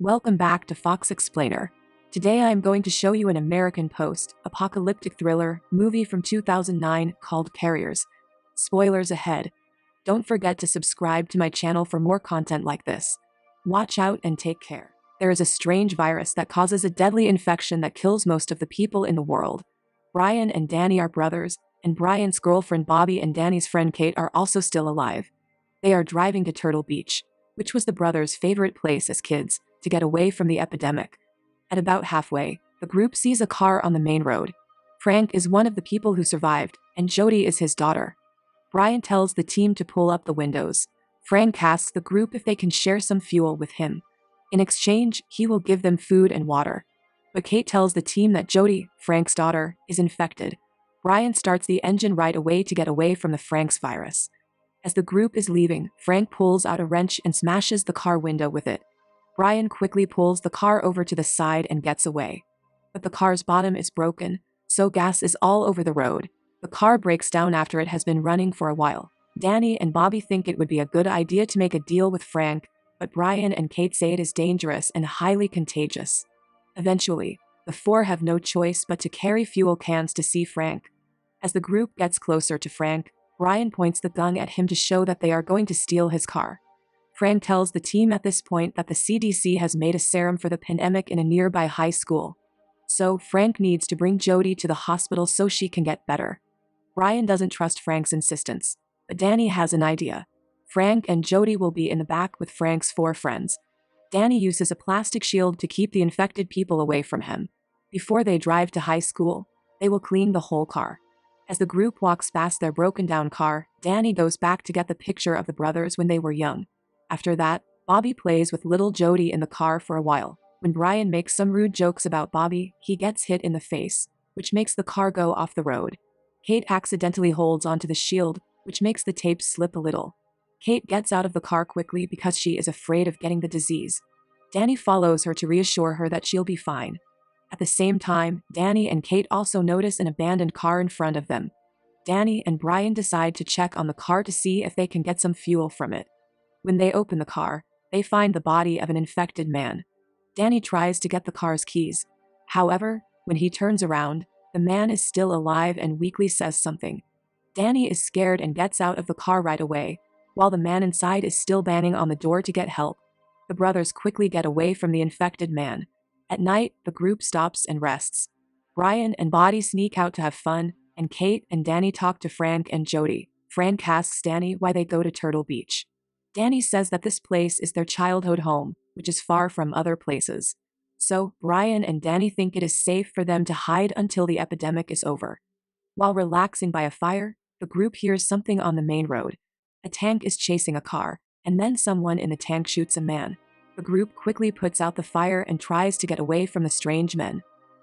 Welcome back to Fox Explainer. Today I am going to show you an American post-apocalyptic thriller movie from 2009 called Carriers. Spoilers ahead. Don't forget to subscribe to my channel for more content like this. Watch out and take care. There is a strange virus that causes a deadly infection that kills most of the people in the world. Brian and Danny are brothers, and Brian's girlfriend Bobby and Danny's friend Kate are also still alive. They are driving to Turtle Beach, which was the brothers' favorite place as kids, to get away from the epidemic. At about halfway, the group sees a car on the main road. Frank is one of the people who survived, and Jody is his daughter. Brian tells the team to pull up the windows. Frank asks the group if they can share some fuel with him. In exchange, he will give them food and water. But Kate tells the team that Jody, Frank's daughter, is infected. Brian starts the engine right away to get away from the Frank's virus. As the group is leaving, Frank pulls out a wrench and smashes the car window with it. Brian quickly pulls the car over to the side and gets away. But the car's bottom is broken, so gas is all over the road. The car breaks down after it has been running for a while. Danny and Bobby think it would be a good idea to make a deal with Frank, but Brian and Kate say it is dangerous and highly contagious. Eventually, the four have no choice but to carry fuel cans to see Frank. As the group gets closer to Frank, Brian points the gun at him to show that they are going to steal his car. Frank tells the team at this point that the CDC has made a serum for the pandemic in a nearby high school. So Frank needs to bring Jody to the hospital so she can get better. Brian doesn't trust Frank's insistence, but Danny has an idea. Frank and Jody will be in the back with Frank's four friends. Danny uses a plastic shield to keep the infected people away from him. Before they drive to high school, they will clean the whole car. As the group walks past their broken-down car, Danny goes back to get the picture of the brothers when they were young. After that, Bobby plays with little Jody in the car for a while. When Brian makes some rude jokes about Bobby, he gets hit in the face, which makes the car go off the road. Kate accidentally holds onto the shield, which makes the tape slip a little. Kate gets out of the car quickly because she is afraid of getting the disease. Danny follows her to reassure her that she'll be fine. At the same time, Danny and Kate also notice an abandoned car in front of them. Danny and Brian decide to check on the car to see if they can get some fuel from it. When they open the car, they find the body of an infected man. Danny tries to get the car's keys. However, when he turns around, the man is still alive and weakly says something. Danny is scared and gets out of the car right away, while the man inside is still banging on the door to get help. The brothers quickly get away from the infected man. At night, the group stops and rests. Brian and Bobby sneak out to have fun, and Kate and Danny talk to Frank and Jody. Frank asks Danny why they go to Turtle Beach. Danny says that this place is their childhood home, which is far from other places. So, Brian and Danny think it is safe for them to hide until the epidemic is over. While relaxing by a fire, the group hears something on the main road. A tank is chasing a car, and then someone in the tank shoots a man. The group quickly puts out the fire and tries to get away from the strange men.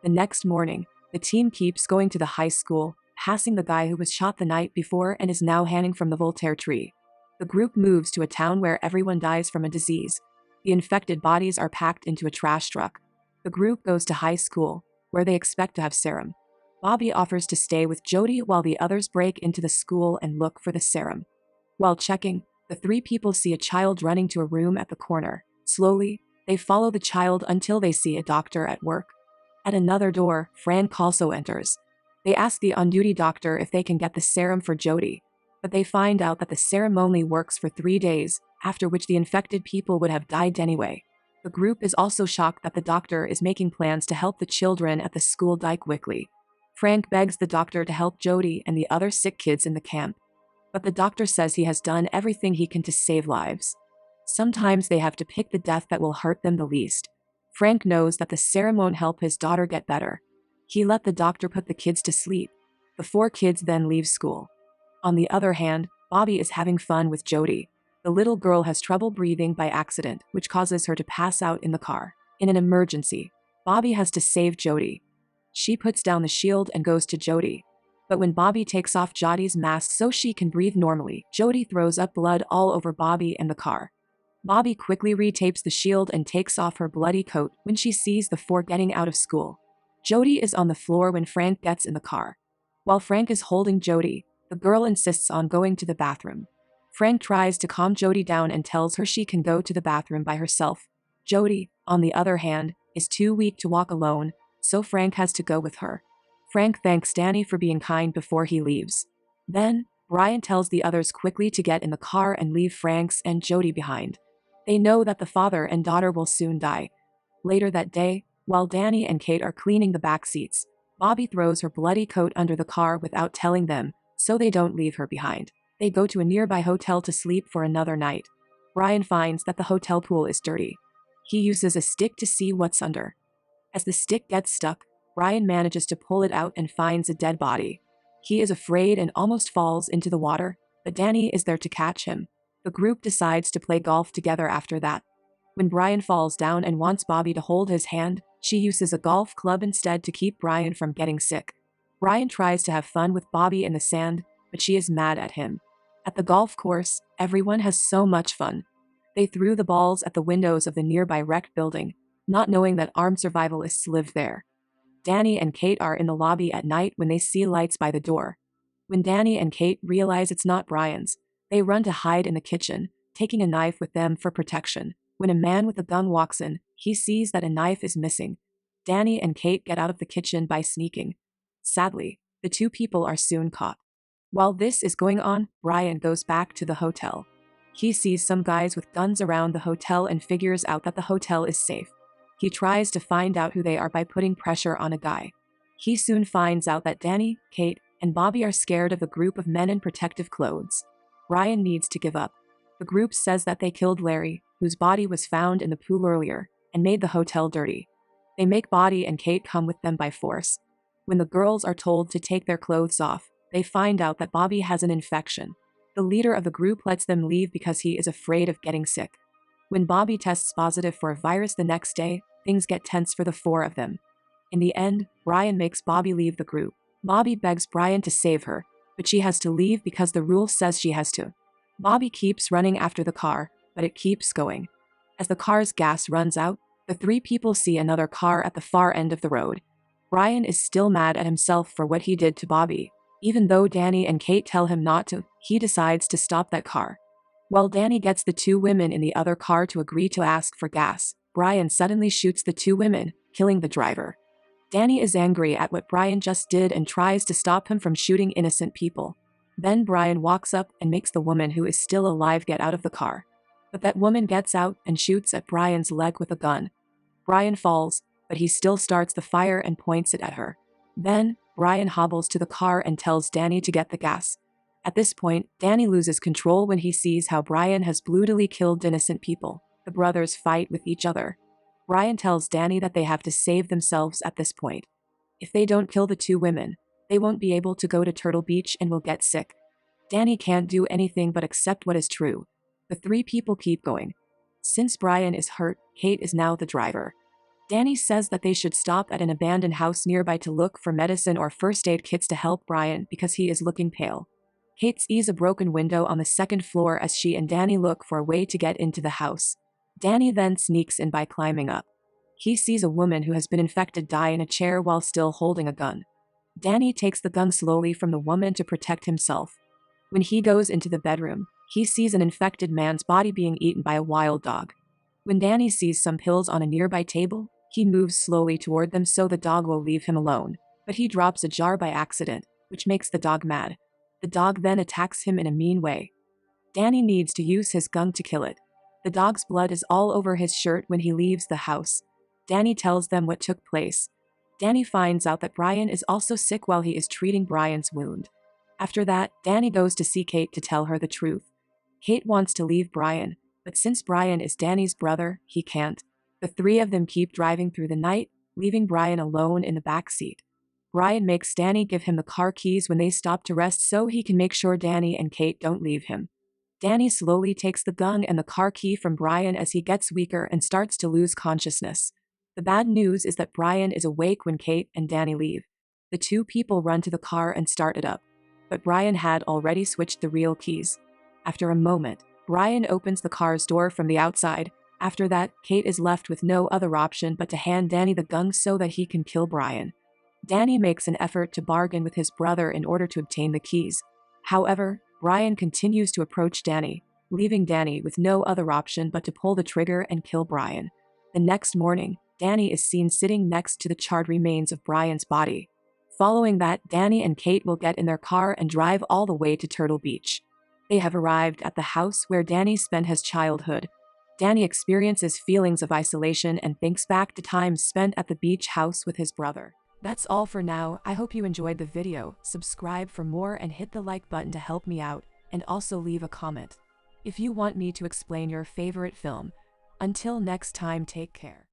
The next morning, the team keeps going to the high school, passing the guy who was shot the night before and is now hanging from the Voltaire tree. The group moves to a town where everyone dies from a disease. The infected bodies are packed into a trash truck. The group goes to high school, where they expect to have serum. Bobby offers to stay with Jody while the others break into the school and look for the serum. While checking, the three people see a child running to a room at the corner. Slowly, they follow the child until they see a doctor at work. At another door, Frank also enters. They ask the on-duty doctor if they can get the serum for Jody, but they find out that the serum only works for 3 days, after which the infected people would have died anyway. The group is also shocked that the doctor is making plans to help the children at the school die quickly. Frank begs the doctor to help Jody and the other sick kids in the camp, but the doctor says he has done everything he can to save lives. Sometimes they have to pick the death that will hurt them the least. Frank knows that the serum won't help his daughter get better. He let the doctor put the kids to sleep. The 4 kids then leave school. On the other hand, Bobby is having fun with Jody. The little girl has trouble breathing by accident, which causes her to pass out in the car. In an emergency, Bobby has to save Jody. She puts down the shield and goes to Jody. But when Bobby takes off Jody's mask so she can breathe normally, Jody throws up blood all over Bobby and the car. Bobby quickly retapes the shield and takes off her bloody coat when she sees the 4 getting out of school. Jody is on the floor when Frank gets in the car. While Frank is holding Jody, the girl insists on going to the bathroom. Frank tries to calm Jody down and tells her she can go to the bathroom by herself. Jody, on the other hand, is too weak to walk alone, so Frank has to go with her. Frank thanks Danny for being kind before he leaves. Then, Brian tells the others quickly to get in the car and leave Franks and Jody behind. They know that the father and daughter will soon die. Later that day, while Danny and Kate are cleaning the back seats, Bobby throws her bloody coat under the car without telling them, so they don't leave her behind. They go to a nearby hotel to sleep for another night. Brian finds that the hotel pool is dirty. He uses a stick to see what's under. As the stick gets stuck, Brian manages to pull it out and finds a dead body. He is afraid and almost falls into the water, but Danny is there to catch him. The group decides to play golf together after that. When Brian falls down and wants Bobby to hold his hand, she uses a golf club instead to keep Brian from getting sick. Brian tries to have fun with Bobby in the sand, but she is mad at him. At the golf course, everyone has so much fun. They threw the balls at the windows of the nearby wrecked building, not knowing that armed survivalists live there. Danny and Kate are in the lobby at night when they see lights by the door. When Danny and Kate realize it's not Brian's, they run to hide in the kitchen, taking a knife with them for protection. When a man with a gun walks in, he sees that a knife is missing. Danny and Kate get out of the kitchen by sneaking. Sadly, the two people are soon caught. While this is going on, Brian goes back to the hotel. He sees some guys with guns around the hotel and figures out that the hotel is safe. He tries to find out who they are by putting pressure on a guy. He soon finds out that Danny, Kate, and Bobby are scared of a group of men in protective clothes. Brian needs to give up. The group says that they killed Larry, whose body was found in the pool earlier, and made the hotel dirty. They make Bobby and Kate come with them by force. When the girls are told to take their clothes off, they find out that Bobby has an infection. The leader of the group lets them leave because he is afraid of getting sick. When Bobby tests positive for a virus the next day, things get tense for the four of them. In the end, Brian makes Bobby leave the group. Bobby begs Brian to save her, but she has to leave because the rule says she has to. Bobby keeps running after the car, but it keeps going. As the car's gas runs out, the three people see another car at the far end of the road. Brian is still mad at himself for what he did to Bobby. Even though Danny and Kate tell him not to, he decides to stop that car. While Danny gets the two women in the other car to agree to ask for gas, Brian suddenly shoots the two women, killing the driver. Danny is angry at what Brian just did and tries to stop him from shooting innocent people. Then Brian walks up and makes the woman who is still alive get out of the car. But that woman gets out and shoots at Brian's leg with a gun. Brian falls, but he still starts the fire and points it at her. Then, Brian hobbles to the car and tells Danny to get the gas. At this point, Danny loses control when he sees how Brian has brutally killed innocent people. The brothers fight with each other. Brian tells Danny that they have to save themselves at this point. If they don't kill the two women, they won't be able to go to Turtle Beach and will get sick. Danny can't do anything but accept what is true. The three people keep going. Since Brian is hurt, Kate is now the driver. Danny says that they should stop at an abandoned house nearby to look for medicine or first aid kits to help Brian because he is looking pale. Kate sees a broken window on the second floor as she and Danny look for a way to get into the house. Danny then sneaks in by climbing up. He sees a woman who has been infected die in a chair while still holding a gun. Danny takes the gun slowly from the woman to protect himself. When he goes into the bedroom, he sees an infected man's body being eaten by a wild dog. When Danny sees some pills on a nearby table, he moves slowly toward them so the dog will leave him alone, but he drops a jar by accident, which makes the dog mad. The dog then attacks him in a mean way. Danny needs to use his gun to kill it. The dog's blood is all over his shirt when he leaves the house. Danny tells them what took place. Danny finds out that Brian is also sick while he is treating Brian's wound. After that, Danny goes to see Kate to tell her the truth. Kate wants to leave Brian, but since Brian is Danny's brother, he can't. The three of them keep driving through the night, leaving Brian alone in the back seat. Brian makes Danny give him the car keys when they stop to rest so he can make sure Danny and Kate don't leave him. Danny slowly takes the gun and the car key from Brian as he gets weaker and starts to lose consciousness. The bad news is that Brian is awake when Kate and Danny leave. The two people run to the car and start it up. But Brian had already switched the real keys. After a moment, Brian opens the car's door from the outside. After that, Kate is left with no other option but to hand Danny the gun so that he can kill Brian. Danny makes an effort to bargain with his brother in order to obtain the keys. However, Brian continues to approach Danny, leaving Danny with no other option but to pull the trigger and kill Brian. The next morning, Danny is seen sitting next to the charred remains of Brian's body. Following that, Danny and Kate will get in their car and drive all the way to Turtle Beach. They have arrived at the house where Danny spent his childhood. Danny experiences feelings of isolation and thinks back to times spent at the beach house with his brother. That's all for now. I hope you enjoyed the video. Subscribe for more and hit the like button to help me out, and also leave a comment if you want me to explain your favorite film. Until next time, take care.